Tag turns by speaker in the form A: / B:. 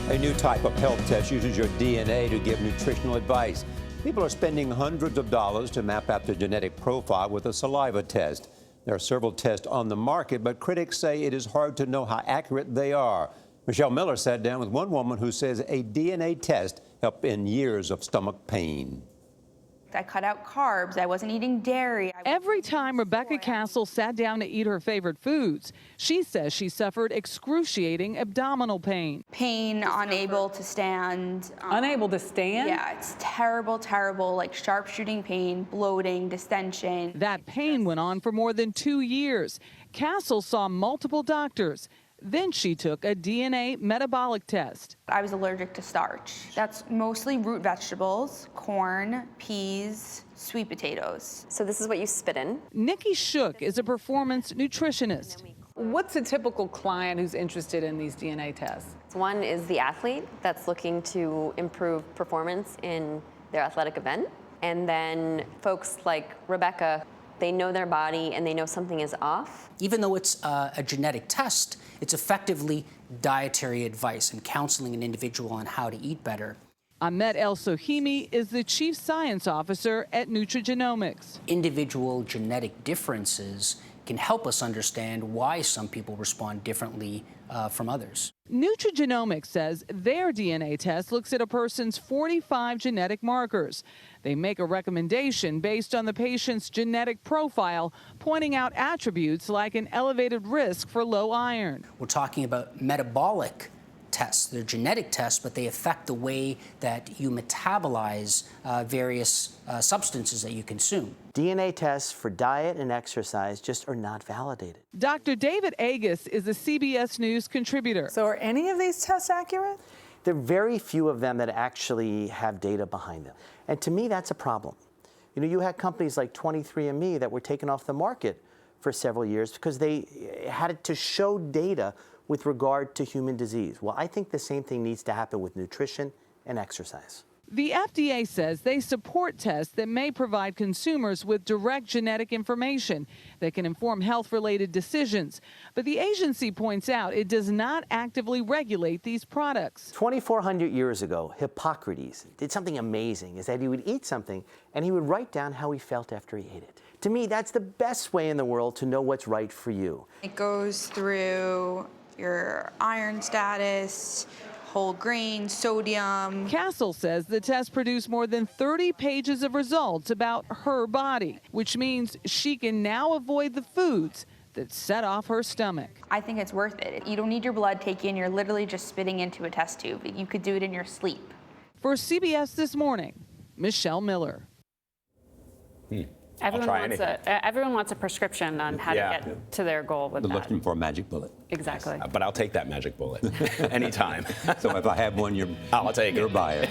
A: A new type of health test uses your DNA to give nutritional advice. People are spending hundreds of dollars to map out their genetic profile with a saliva test. There are several tests on the market, but critics say it is hard to know how accurate they are. Michelle Miller sat down with one woman who says a DNA test helped end years of stomach pain.
B: I cut out carbs. I wasn't eating dairy.
C: Every time Rebecca Castle sat down to eat her favorite foods, she says she suffered excruciating abdominal pain.
B: Pain, unable to stand.
D: Unable to stand?
B: Yeah, it's terrible, terrible, like sharp shooting pain, bloating, distension.
C: That pain went on for more than 2 years. Castle saw multiple doctors. Then she took a DNA metabolic test.
B: I was allergic to starch. That's mostly root vegetables, corn, peas, sweet potatoes.
E: So this is what you spit in.
C: Nikki Shook is a performance nutritionist.
D: What's a typical client who's interested in these DNA tests?
E: One is the athlete that's looking to improve performance in their athletic event. And then folks like Rebecca, they know their body and they know something is off.
F: Even though it's a genetic test, it's effectively dietary advice and counseling an individual on how to eat better.
C: Ahmet El-Sohimi is the chief science officer at Nutrigenomics.
F: Individual genetic differences can help us understand why some people respond differently from others.
C: Nutrigenomics says their DNA test looks at a person's 45 genetic markers. They make a recommendation based on the patient's genetic profile, pointing out attributes like an elevated risk for low iron.
F: We're talking about metabolic tests. They're genetic tests, but they affect the way that you metabolize various substances that you consume.
G: DNA tests for diet and exercise just are not validated.
C: Dr. David Agus is a CBS News contributor.
D: So are any of these tests accurate?
G: There are very few of them that actually have data behind them. And to me, that's a problem. You know, you had companies like 23andMe that were taken off the market for several years because they had to show data with regard to human disease. Well, I think the same thing needs to happen with nutrition and exercise.
C: The FDA says they support tests that may provide consumers with direct genetic information that can inform health-related decisions. But the agency points out it does not actively regulate these products.
G: 2,400 years ago, Hippocrates did something amazing, is that he would eat something and he would write down how he felt after he ate it. To me, that's the best way in the world to know what's right for you.
B: It goes through your iron status, whole grain, sodium.
C: Castle says the test produced more than 30 pages of results about her body, which means she can now avoid the foods that set off her stomach.
B: I think it's worth it. You don't need your blood taken. You're literally just spitting into a test tube. You could do it in your sleep.
C: For CBS This Morning, Michelle Miller.
H: Everyone wants a prescription on how to get to their goal with
A: They're
H: that.
A: looking for a magic bullet.
H: Exactly.
I: But I'll take that magic bullet anytime.
A: So if I have one,
I: I'll take it.
A: you'll buy it.